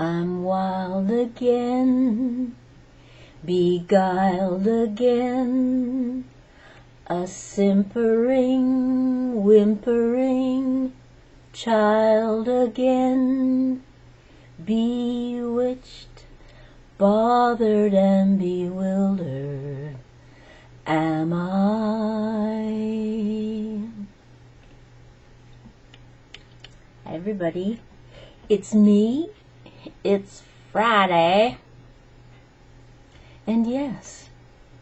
I'm wild again, beguiled again, a simpering, whimpering child again, bewitched, bothered and bewildered am I. Hi everybody, it's me, it's Friday, and yes,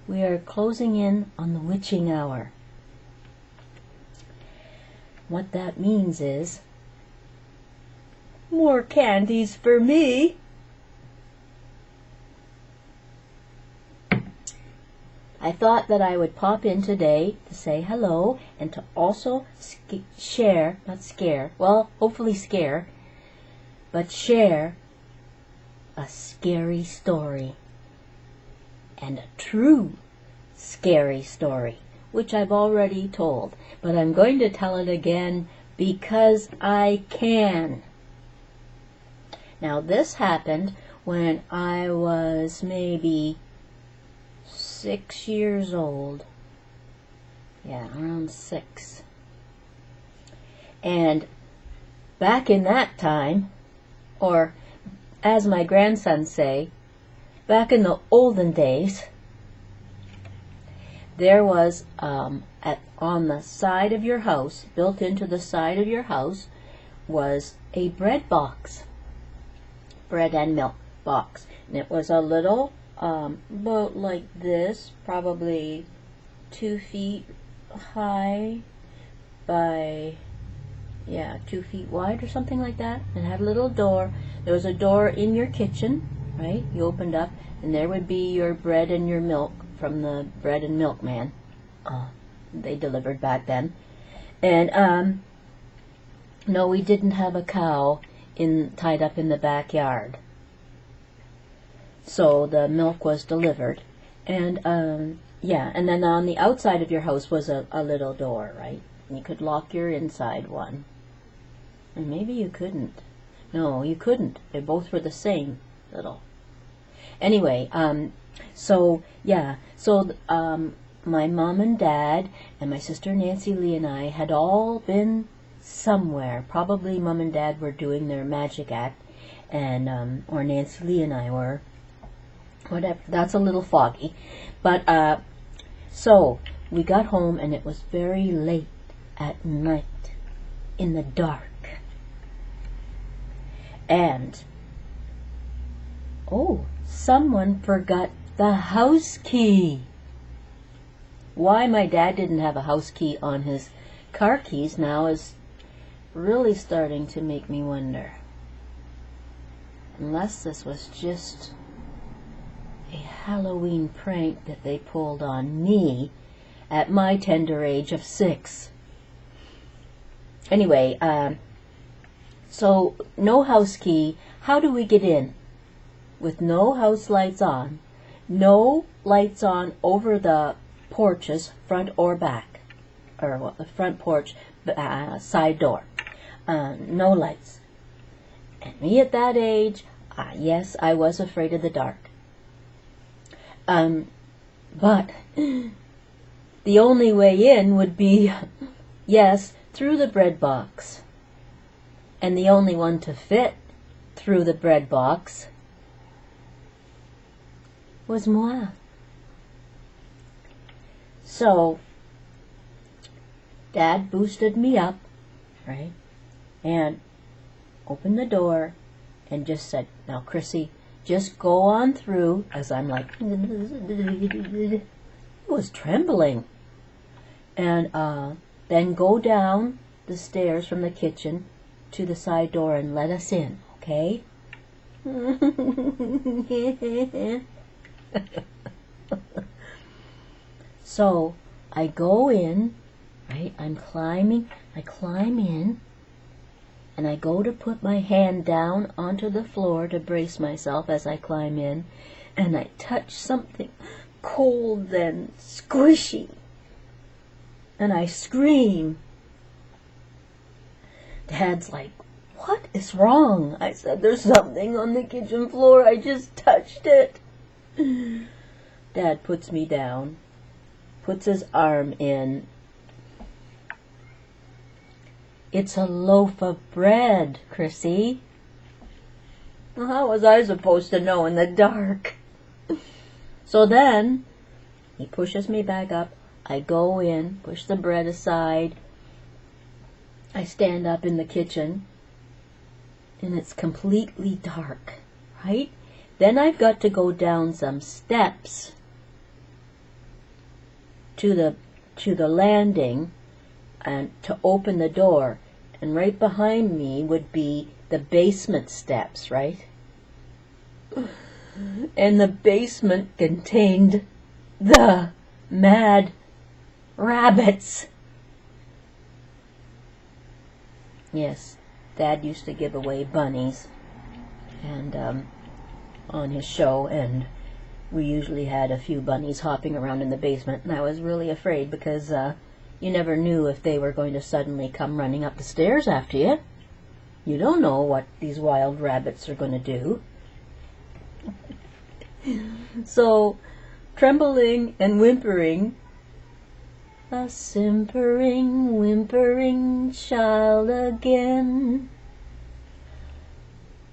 we are closing in on the witching hour. What that means is more candies for me. I thought that I would pop in today to say hello and to also share, not scare, well, hopefully scare, but share a scary story. And a true scary story, which I've already told, but I'm going to tell it again because I can. Now this happened when I was maybe 6 years old. Yeah, around 6. And back in that time, or as my grandsons say, back in the olden days, there was on the side of your house, built into the side of your house, was a bread box, bread and milk box, and it was a little about like this, probably 2 feet high by 2 feet wide or something like that. It had a little door. There was a door in your kitchen, right? You opened up and there would be your bread and your milk from the bread and milk man. They delivered back then. And no, we didn't have a cow tied up in the backyard. So the milk was delivered. And and then on the outside of your house was a little door, right? And you could lock your inside one. And maybe you couldn't. No, you couldn't. They both were the same little. Anyway, my mom and dad and my sister Nancy Lee and I had all been somewhere. Probably mom and dad were doing their magic act, and or Nancy Lee and I were. Whatever. That's a little foggy, but so we got home and it was very late at night, in the dark, and someone forgot the house key. Why my dad didn't have a house key on his car keys now is really starting to make me wonder. Unless this was just a Halloween prank that they pulled on me at my tender age of 6. Anyway, so no house key. How do we get in? With no house lights on, no lights on over the porches, front or back, or the front porch, side door, no lights. And me at that age, yes, I was afraid of the dark. But the only way in would be, yes, through the bread box. And the only one to fit through the bread box was moi. So Dad boosted me up, right, and opened the door and just said, "Now, Chrissy, just go on through," as I'm like, I was trembling. And then go down the stairs from the kitchen to the side door and let us in, okay? So I go in, right? I climb in, and I go to put my hand down onto the floor to brace myself as I climb in, and I touch something cold and squishy, and I scream. Dad's like, "What is wrong?" I said, "There's something on the kitchen floor. I just touched it." Dad puts me down, puts his arm in. "It's a loaf of bread, Chrissy." Well, how was I supposed to know in the dark? So then he pushes me back up. I go in, push the bread aside. I stand up in the kitchen, and it's completely dark, right? Then I've got to go down some steps to the landing and to open the door. And right behind me would be the basement steps, right? And the basement contained the mad rabbits. Yes, Dad used to give away bunnies and on his show, and we usually had a few bunnies hopping around in the basement, and I was really afraid because you never knew if they were going to suddenly come running up the stairs after you. You don't know what these wild rabbits are going to do. So, trembling and whimpering, a simpering, whimpering child again,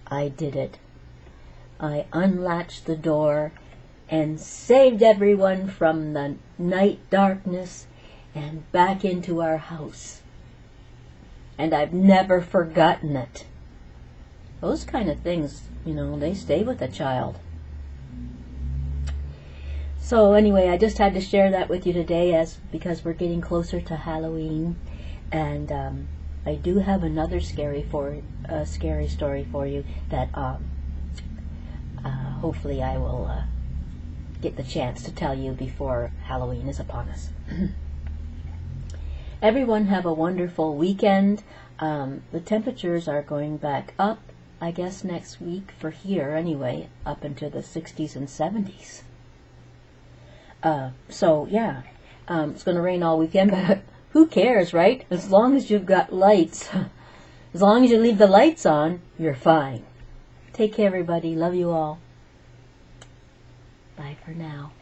I did it. I unlatched the door and saved everyone from the night darkness and back into our house. And I've never forgotten it. Those kind of things, they stay with a child. So anyway, I just had to share that with you today because we're getting closer to Halloween, and I do have another scary story for you that hopefully I will get the chance to tell you before Halloween is upon us. Everyone have a wonderful weekend. The temperatures are going back up, I guess, next week for here anyway, up into the 60s and 70s. So yeah, it's going to rain all weekend, but who cares, right? As long as you've got lights, as long as you leave the lights on, you're fine. Take care, everybody. Love you all. Bye for now.